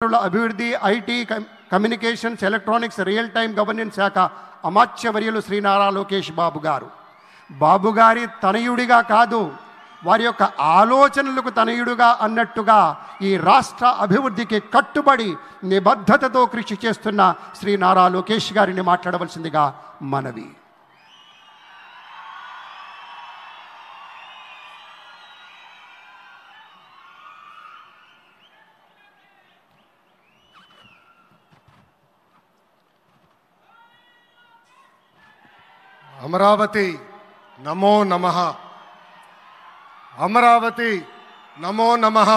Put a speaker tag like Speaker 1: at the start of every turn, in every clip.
Speaker 1: వనరుల అభివృద్ధి, IT, communications, electronics, real time governance శాఖ అమాత్యవర్యులు శ్రీ నారా లోకేష్ బాబు గారు. బాబు గారి తనయుడిగా కాదు, వారి యొక్క ఆలోచనలకు తనయుడుగా అన్నట్టుగా ఈ రాష్ట్ర అభివృద్ధికి కట్టుబడి నిబద్ధతతో కృషి చేస్తున్న శ్రీ నారా లోకేష్ గారిని మాట్లాడవలసిందిగా మనవి.
Speaker 2: అమరావతి నమో నమః, అమరావతి నమో నమః,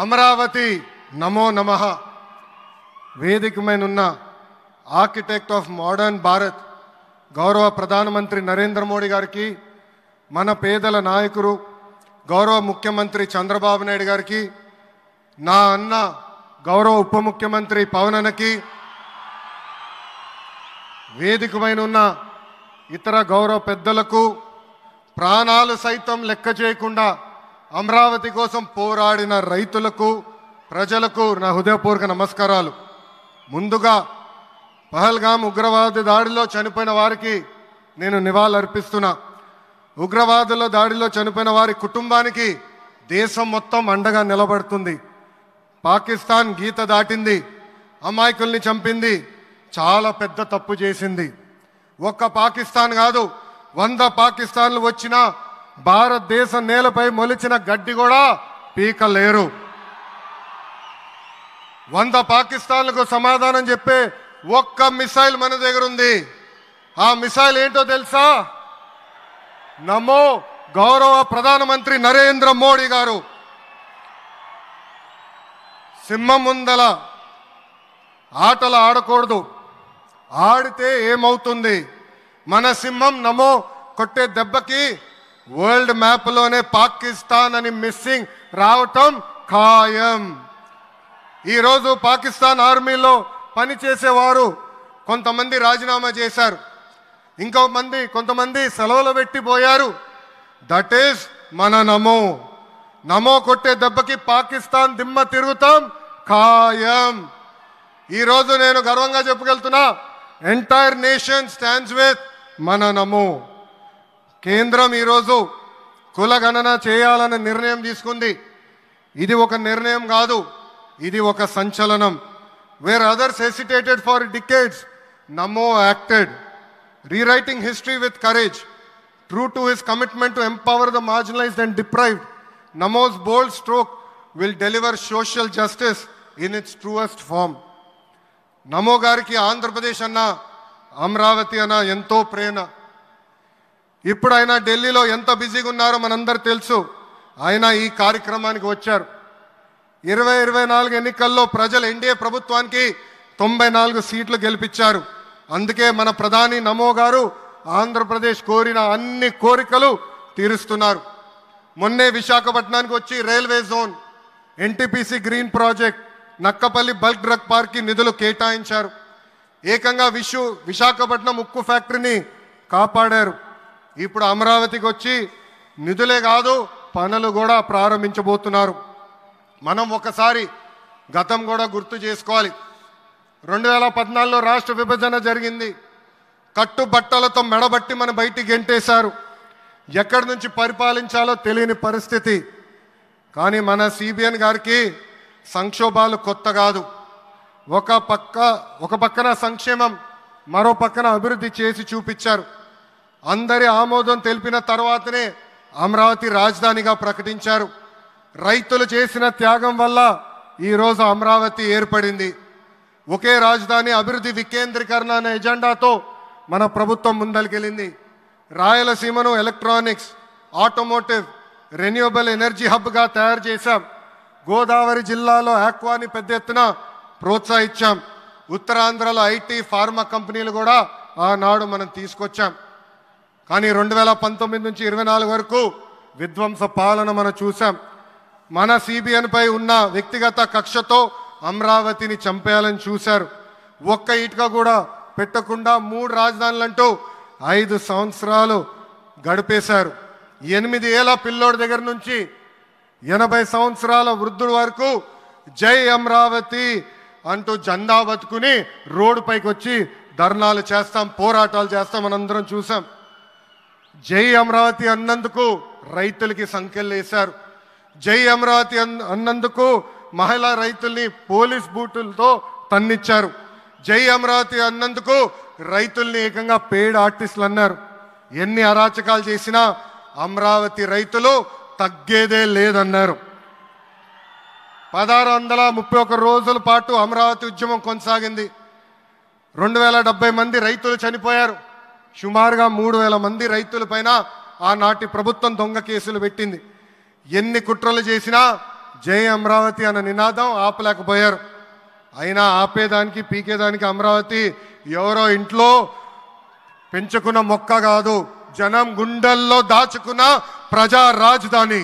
Speaker 2: అమరావతి నమో నమః. వేదికమైనున్న ఆర్కిటెక్ట్ ఆఫ్ మోడర్న్ భారత్ గౌరవ ప్రధానమంత్రి నరేంద్ర మోడీ గారికి, మన పేదల నాయకుడు గౌరవ ముఖ్యమంత్రి చంద్రబాబు నాయుడు గారికి, నా అన్న గౌరవ ఉప ముఖ్యమంత్రి పవన్ అన్నకి, వేదికమైనున్న ఇతర గౌరవ పెద్దలకు, ప్రాణాలు సైతం లెక్క చేయకుండా అమరావతి కోసం పోరాడిన రైతులకు, ప్రజలకు నా హృదయపూర్వక నమస్కారాలు. ముందుగా పహల్గామ్ ఉగ్రవాద దాడిలో చనిపోయిన వారికి నేను నివాళులర్పిస్తున్నా. ఉగ్రవాదుల దాడిలో చనిపోయిన వారి కుటుంబానికి దేశం మొత్తం అండగా నిలబడుతుంది. పాకిస్తాన్ గీత దాటింది, అమాయకుల్ని చంపింది, చాలా పెద్ద తప్పు చేసింది. ఒక్క పాకిస్తాన్ కాదు, 100 పాకిస్తాన్లు వచ్చినా భారతదేశం నేలపై మొలిచిన గడ్డి కూడా పీకలేరు. 100 పాకిస్తాన్లకు సమాధానం చెప్పే ఒక్క మిసైల్ మన దగ్గర ఉంది. ఆ మిసైల్ ఏంటో తెలుసా? నమో గౌరవ ప్రధానమంత్రి నరేంద్ర మోడీ గారు. సింహం ముందల ఆటలు ఆడకూడదు, ఆడితే ఏమవుతుంది? మన సింహం నమో కొట్టే దెబ్బకి వరల్డ్ మ్యాప్లోనే పాకిస్తాన్ అని మిస్సింగ్ రావటం ఖాయం. ఈరోజు పాకిస్తాన్ ఆర్మీలో పనిచేసేవారు కొంతమంది రాజీనామా చేశారు, కొంతమంది సెలవులు పెట్టిపోయారు. దట్ ఈస్ మన నమో. నమో కొట్టే దెబ్బకి పాకిస్తాన్ దిమ్మ తిరుగుతాం ఖాయం. ఈరోజు నేను గర్వంగా చెప్పగలుగుతున్నా, ఎంటైర్ నేషన్ స్టాండ్స్ విత్ మన నమో. కేంద్రం ఈరోజు కులగణన చేయాలన్న నిర్ణయం తీసుకుంది. ఇది ఒక నిర్ణయం కాదు, ఇది ఒక సంచలనం. Wear others hesitated for decades, Namo acted, rewriting history with courage. True to his commitment to empower the marginalized and deprived, Namo's bold stroke will deliver social justice in its truest form. నమో గారికి ఆంధ్రప్రదేశ్ అన్న, అమరావతి అన్న ఎంతో ప్రేమ. ఇప్పుడు ఆయన ఢిల్లీలో ఎంత బిజీగా ఉన్నారో మనందరూ తెలుసు. ఆయన ఈ కార్యక్రమానికి వచ్చారు. 2024 ఎన్నికల్లో ప్రజలు ఎన్డీఏ ప్రభుత్వానికి 94 సీట్లు గెలిపించారు. అందుకే మన ప్రధాని నమో గారు ఆంధ్రప్రదేశ్ కోరిన అన్ని కోరికలు తీరుస్తున్నారు. మొన్నే విశాఖపట్నానికి వచ్చి railway zone, NTPC green project, Nakkapalli bulk drug పార్క్కి నిధులు కేటాయించారు. ఏకంగా విశాఖపట్నం ఉక్కు ఫ్యాక్టరీని కాపాడారు. ఇప్పుడు అమరావతికి వచ్చి నిధులే కాదు పనులు కూడా ప్రారంభించబోతున్నారు. మనం ఒకసారి గతం కూడా గుర్తు చేసుకోవాలి. 2014లో రాష్ట్ర విభజన జరిగింది. కట్టుబట్టలతో మెడబట్టి మన బయటికి గెంటేశారు. ఎక్కడి నుంచి పరిపాలించాలో తెలియని పరిస్థితి. కానీ మన సిబిఎన్ గారికి సంక్షోభాలు కొత్త కాదు. ఒక పక్కన సంక్షేమం, మరో పక్కన అభివృద్ధి చేసి చూపించారు. అందరి ఆమోదం తెలిపిన తర్వాతనే అమరావతి రాజధానిగా ప్రకటించారు. రైతులు చేసిన త్యాగం వల్ల ఈరోజు అమరావతి ఏర్పడింది. ఒకే రాజధాని, అభివృద్ధి వికేంద్రీకరణ అనే ఎజెండాతో మన ప్రభుత్వం ముందరికెళ్ళింది. రాయలసీమను ఎలక్ట్రానిక్స్, ఆటోమోటివ్, రెన్యూవబుల్ ఎనర్జీ హబ్గా తయారు చేశాం. గోదావరి జిల్లాలో ఆక్వాని పెద్ద ఎత్తున ప్రోత్సహించాం. ఉత్తరాంధ్రలో ఐటీ, ఫార్మా కంపెనీలు కూడా ఆనాడు మనం తీసుకొచ్చాం. కానీ 2019 నుంచి 24 వరకు విధ్వంస పాలన మనం చూసాం. మన సిబిఎన్ పై ఉన్న వ్యక్తిగత కక్షతో అమరావతిని చంపేయాలని చూశారు. ఒక్క ఇటుక కూడా పెట్టకుండా 3 రాజధానులంటూ 5 సంవత్సరాలు గడిపేశారు. 8 ఏళ్ల పిల్లోడి దగ్గర నుంచి 80 సంవత్సరాల వృద్ధుడి వరకు జై అమరావతి అంటూ జెండా పట్టుకుని రోడ్డు పైకి వచ్చి ధర్నాలు చేస్తాం, పోరాటాలు చేస్తాం, మనందరం చూసాం. జై అమరావతి అన్నందుకు రైతులకి సంఖ్యలు వేశారు. జై అమరావతి అన్నందుకు మహిళా రైతుల్ని పోలీస్ బూటులతో తన్నిచ్చారు. జై అమరావతి అన్నందుకు రైతుల్ని ఏకంగా పెయిడ్ ఆర్టిస్టులు అన్నారు. ఎన్ని అరాచకాలు చేసినా అమరావతి రైతులు తగ్గేదే లేదన్నారు. 1631 రోజుల పాటు అమరావతి ఉద్యమం కొనసాగింది. 2070 మంది రైతులు చనిపోయారు. సుమారుగా 3000 మంది రైతుల పైన ఆనాటి ప్రభుత్వం దొంగ కేసులు పెట్టింది. ఎన్ని కుట్రలు చేసినా జై అమరావతి అన్న నినాదం ఆపలేకపోయారు. అయినా ఆపేదానికి పీకేదానికి అమరావతి ఎవరో ఇంట్లో పెంచుకున్న మొక్క కాదు, జనం గుండెల్లో దాచుకున్న ప్రజా రాజధాని.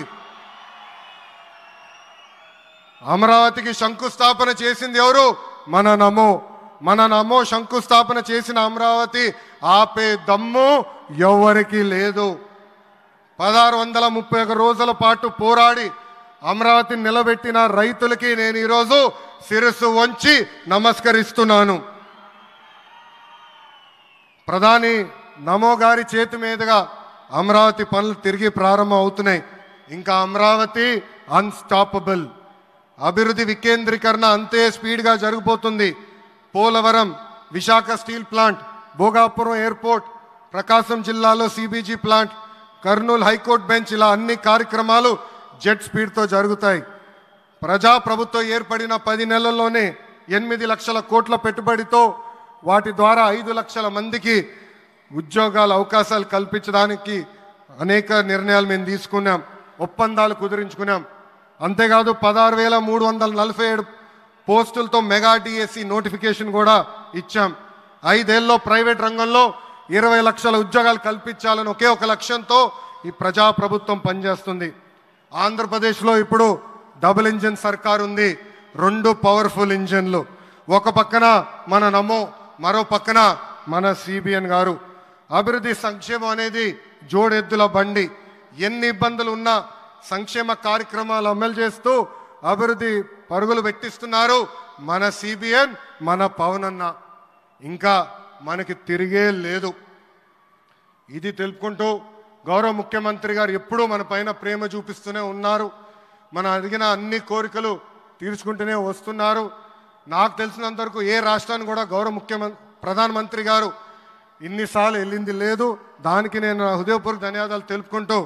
Speaker 2: అమరావతికి శంకుస్థాపన చేసింది ఎవరు? మన నమో శంకుస్థాపన చేసిన అమరావతి ఆపే దమ్ము ఎవరికి లేదు. 1631 రోజుల పాటు పోరాడి అమరావతిని నిలబెట్టిన రైతులకి నేను ఈరోజు శిరస్సు వంచి నమస్కరిస్తున్నాను. ప్రధాని నమో గారి చేతి మీదుగా అమరావతి పనులు తిరిగి ప్రారంభం అవుతున్నాయి. ఇంకా అమరావతి అన్స్టాపబుల్. అభివృద్ధి వికేంద్రీకరణ అంతే స్పీడ్గా జరిగిపోతుంది. Polavaram, Visakha steel plant, Bhogapuram airport, Prakasam జిల్లాలో CBG plant, Kurnool high court bench, ఇలా అన్ని కార్యక్రమాలు జెట్ స్పీడ్తో జరుగుతాయి. ప్రజాప్రభుత్వం ఏర్పడిన 10 నెలల్లోనే 8 లక్షల కోట్ల పెట్టుబడితో వాటి ద్వారా 5 లక్షల మందికి ఉద్యోగాల అవకాశాలు కల్పించడానికి అనేక నిర్ణయాలు మేము తీసుకున్నాం, ఒప్పందాలు కుదిరించుకున్నాం. అంతేకాదు 16,347 పోస్టులతో మెగా డిఎస్సి నోటిఫికేషన్ కూడా ఇచ్చాం. 5 ఏళ్ళలో ప్రైవేట్ రంగంలో 20 లక్షల ఉద్యోగాలు కల్పించాలని ఒకే ఒక లక్ష్యంతో ఈ ప్రజాప్రభుత్వం పనిచేస్తుంది. ఆంధ్రప్రదేశ్లో ఇప్పుడు డబుల్ ఇంజిన్ సర్కార్ ఉంది. 2 పవర్ఫుల్ ఇంజిన్లు. ఒక పక్కన మన నమో, మరో పక్కన మన సిబిఎన్ గారు. అభివృద్ధి సంక్షేమం అనేది జోడెద్దుల బండి. ఎన్ని ఇబ్బందులు ఉన్నా సంక్షేమ కార్యక్రమాలు అమలు చేస్తూ అభివృద్ధి పరుగులు పెట్టిస్తున్నారు మన సిబిఎన్, మన పవన్ అన్న. ఇంకా మనకి తిరిగే లేదు. ఇది తెలుపుకుంటూ గౌరవ ముఖ్యమంత్రి గారు ఎప్పుడూ మన పైన ప్రేమ చూపిస్తూనే ఉన్నారు. మన అడిగిన అన్ని కోరికలు తీర్చుకుంటూనే వస్తున్నారు. నాకు తెలిసినంత వరకు ఏ రాష్ట్రాన్ని కూడా గౌరవ ప్రధానమంత్రి గారు ఇన్నిసార్లు వెళ్ళింది లేదు. దానికి నేను హృదయపూర్వక ధన్యవాదాలు తెలుపుకుంటూ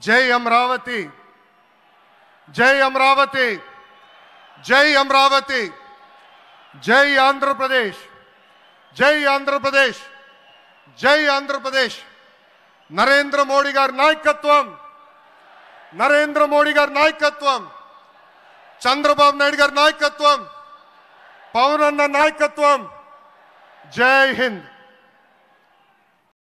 Speaker 2: జై అమరావతి, జై అమరావతి, జై అమరావతి, జై ఆంధ్రప్రదేశ్, జై ఆంధ్రప్రదేశ్, జై ఆంధ్రప్రదేశ్. నరేంద్ర మోడీ గారి నాయకత్వం, నరేంద్ర మోడీ గారి నాయకత్వం, చంద్రబాబు నాయుడు గారి నాయకత్వం, పవన్ అన్న నాయకత్వం. జై హింద్.